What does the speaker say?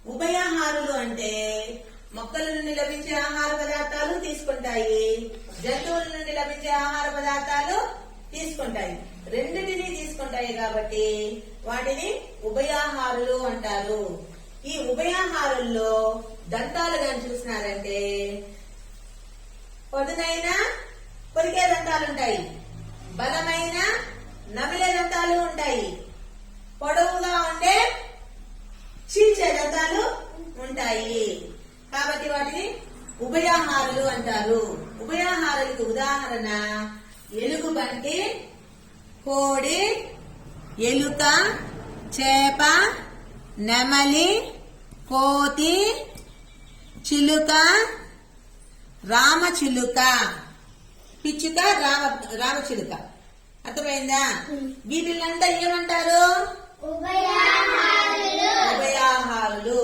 ఉభయాహారులు అంటే మొక్కల నుండి లభించే ఆహార పదార్థాలు తీసుకుంటాయి, జంతువుల నుండి లభించే ఆహార పదార్థాలు తీసుకుంటాయి, రెండింటినీ తీసుకుంటాయి కాబట్టి వాటిని ఉభయాహారులు అంటారు. ఈ ఉభయాహారుల్లో దంతాలు కానీ చూసినారంటే పదునైన కొరికే దంతాలు ఉంటాయి, బలమైన నమిలే దంతాలు ఉంటాయి, పొడవుగా ఉండే చీల్చే దంతాలు ఉంటాయి. కాబట్టి వాటిని ఉభయాహారులు అంటారు. ఉభయాహారులకు ఉదాహరణ ఎలుగుబంటి, కోడి, ఎలుక, చేప, నెమలి, కోతి, చిలుక, రామచిలుక, పిచ్చుక, రామచిలుక. అర్థమైందా? వీటిల్లంతా ఏమంటారు? ఉభయాహారులు. ఉభయాహారులు.